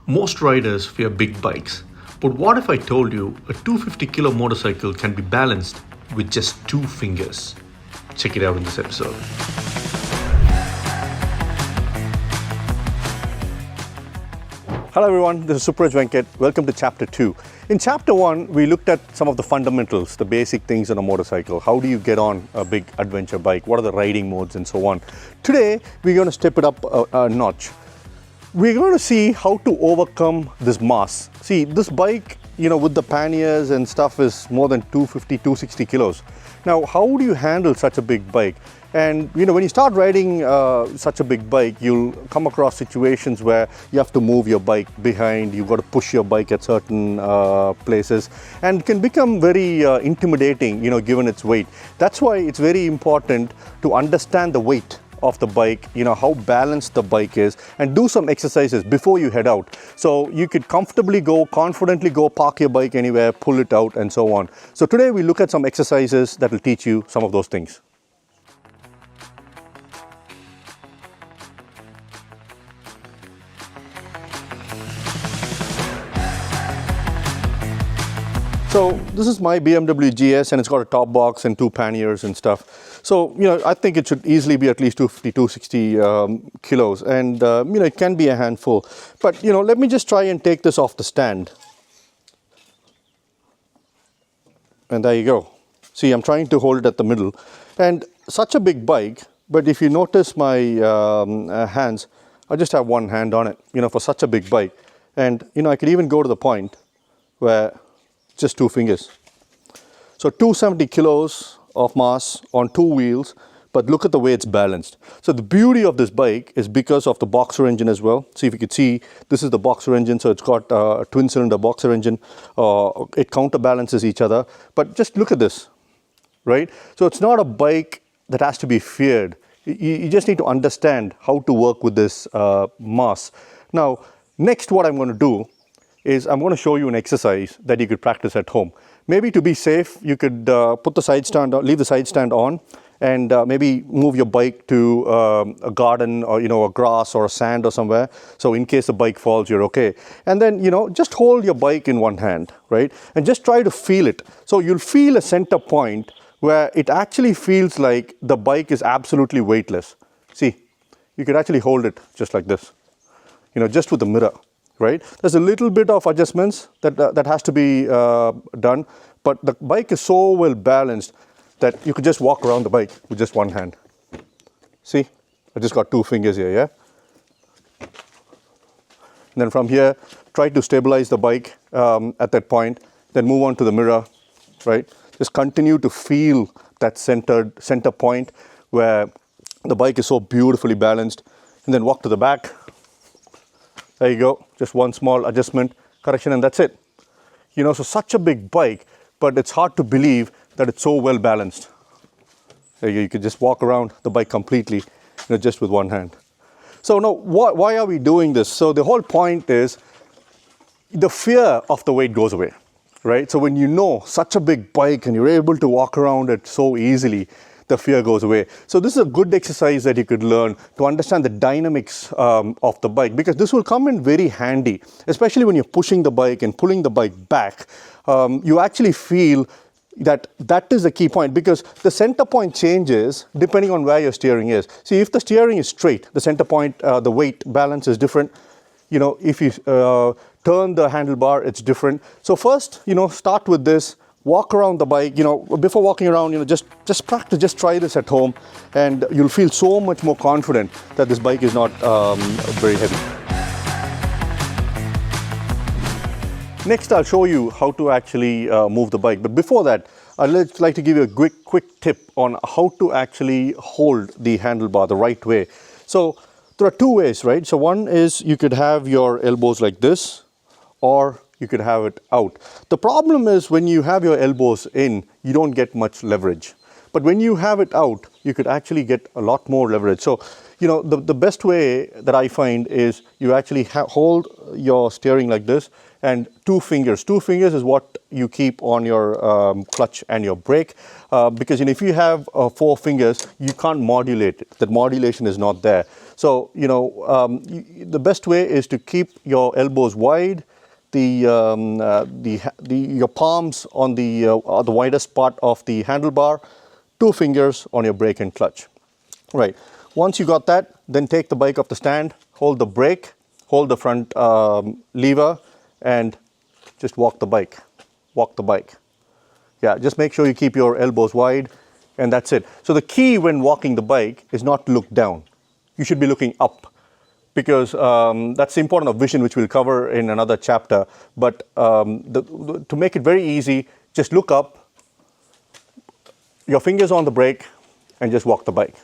Most riders fear big bikes, but what if I told you a 250 kilo motorcycle can be balanced with just two fingers? Check it out in this episode. Hello everyone, this is Suprej Venkat. Welcome to Chapter 2. In Chapter 1, we looked at some of the fundamentals, the basic things on a motorcycle. How do you get on a big adventure bike? What are the riding modes and so on? Today, we're going to step it up a notch. We're going to see how to overcome this mass. See, this bike, with the panniers and stuff is more than 250, 260 kilos. Now, how do you handle such a big bike? And when you start riding such a big bike, you'll come across situations where you have to move your bike behind, you've got to push your bike at certain places, and it can become very intimidating, given its weight. That's why it's very important to understand the weight of the bike, how balanced the bike is, and do some exercises before you head out. So you could confidently go, park your bike anywhere, pull it out, and so on. So today we look at some exercises that will teach you some of those things. So this is my BMW GS, and it's got a top box and two panniers and stuff. So, I think it should easily be at least 250, 260 kilos, and, it can be a handful. But, let me just try and take this off the stand. And there you go. See, I'm trying to hold it at the middle. And such a big bike, but if you notice my hands, I just have one hand on it, for such a big bike. And, I could even go to the point where just two fingers. So 270 kilos of mass on two wheels, but look at the way it's balanced. So the beauty of this bike is because of the boxer engine as well. See, if you could see, this is the boxer engine, so it's got a twin cylinder boxer engine. It counterbalances each other, but just look at this, right? So it's not a bike that has to be feared. You just need to understand how to work with this mass. Now, next what I'm going to do is I'm going to show you an exercise that you could practice at home. Maybe to be safe, you could put the side stand, leave the side stand on, and maybe move your bike to a garden or a grass or a sand or somewhere. So in case the bike falls, you're okay. And then just hold your bike in one hand, right? And just try to feel it. So you'll feel a center point where it actually feels like the bike is absolutely weightless. See, you could actually hold it just like this, just with the mirror. Right? There's a little bit of adjustments that has to be done, but the bike is so well balanced that you could just walk around the bike with just one hand. See, I just got two fingers here, yeah? And then from here, try to stabilize the bike at that point, then move on to the mirror, right? Just continue to feel that center point where the bike is so beautifully balanced, and then walk to the back. There you go, just one small adjustment, correction, and that's it. So such a big bike, but it's hard to believe that it's so well balanced. There you could just walk around the bike completely, just with one hand. So now, why are we doing this? So the whole point is the fear of the weight goes away, right? So when such a big bike and you're able to walk around it so easily, the fear goes away. So this is a good exercise that you could learn to understand the dynamics of the bike, because this will come in very handy, especially when you're pushing the bike and pulling the bike back. You actually feel that is the key point, because the center point changes depending on where your steering is. See, if the steering is straight, the center point, the weight balance is different. If you turn the handlebar, it's different. So first, start with this. Walk around the bike, before walking around, just practice, just try this at home, and you'll feel so much more confident that this bike is not very heavy. Next, I'll show you how to actually move the bike. But before that, I'd like to give you a quick tip on how to actually hold the handlebar the right way. So there are two ways, right? So one is you could have your elbows like this, or you could have it out. The problem is when you have your elbows in, you don't get much leverage. But when you have it out, you could actually get a lot more leverage. So, the best way that I find is you actually hold your steering like this, and two fingers. Two fingers is what you keep on your clutch and your brake, because if you have 4 fingers, you can't modulate it. That modulation is not there. So, the best way is to keep your elbows wide, your palms on the widest part of the handlebar, 2 fingers on your brake and clutch. Right. Once you got that, then take the bike off the stand, hold the brake, hold the front lever, and just walk the bike. Walk the bike. Yeah, just make sure you keep your elbows wide, and that's it. So the key when walking the bike is not to look down. You should be looking up, because that's the importance of vision, which we'll cover in another chapter. But to make it very easy, just look up, your fingers on the brake, and just walk the bike,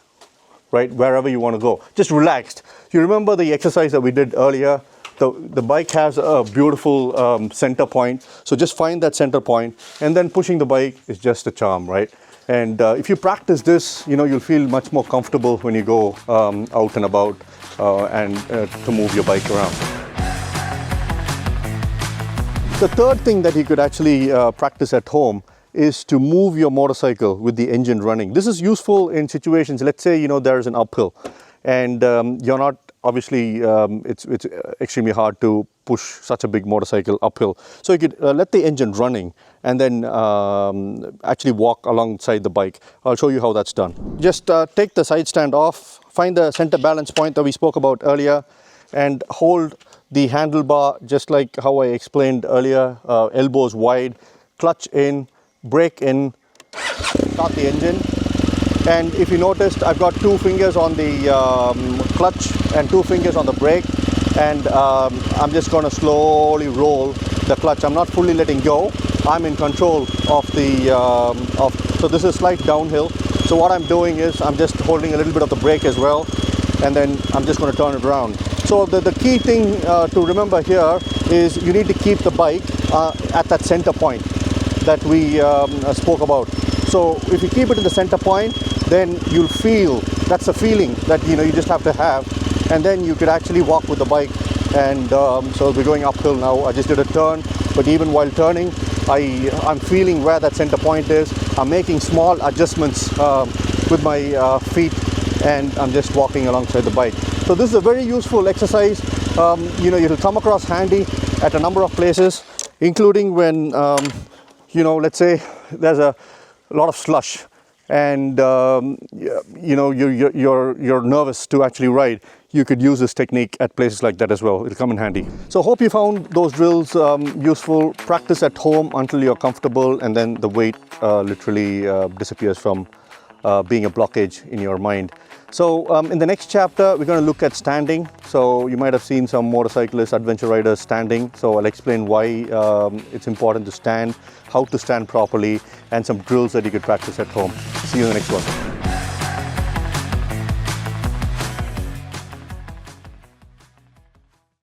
right? Wherever you want to go. Just relaxed. You remember the exercise that we did earlier? The bike has a beautiful center point. So just find that center point, and then pushing the bike is just a charm, right? And if you practice this, you'll feel much more comfortable when you go out and about and to move your bike around. The third thing that you could actually practice at home is to move your motorcycle with the engine running. This is useful in situations, let's say, there is an uphill and you're not, obviously, it's extremely hard to push such a big motorcycle uphill. So you could let the engine running and then actually walk alongside the bike. I'll show you how that's done. Just take the side stand off, find the center balance point that we spoke about earlier, and hold the handlebar just like how I explained earlier, elbows wide, clutch in, brake in, start the engine. And if you noticed, I've got 2 fingers on the clutch and 2 fingers on the brake, and I'm just going to slowly roll the clutch. I'm not fully letting go. I'm in control of the, so this is slight downhill. So what I'm doing is I'm just holding a little bit of the brake as well, and then I'm just going to turn it around. So the key thing to remember here is you need to keep the bike at that center point that we spoke about. So if you keep it in the center point, then you'll feel, that's a feeling that you just have to have, and then you could actually walk with the bike. And so we're going uphill now. I just did a turn, but even while turning, I'm feeling where that center point is. I'm making small adjustments with my feet, and I'm just walking alongside the bike. So this is a very useful exercise. It'll come across handy at a number of places, including when let's say there's a lot of slush and you're nervous to actually ride. You could use this technique at places like that as well. It'll come in handy. So hope you found those drills useful. Practice at home until you're comfortable, and then the weight literally disappears from being a blockage in your mind. So in the next chapter, we're going to look at standing. So you might have seen some motorcyclists, adventure riders standing. So I'll explain why it's important to stand, how to stand properly, and some drills that you could practice at home. See you in the next one.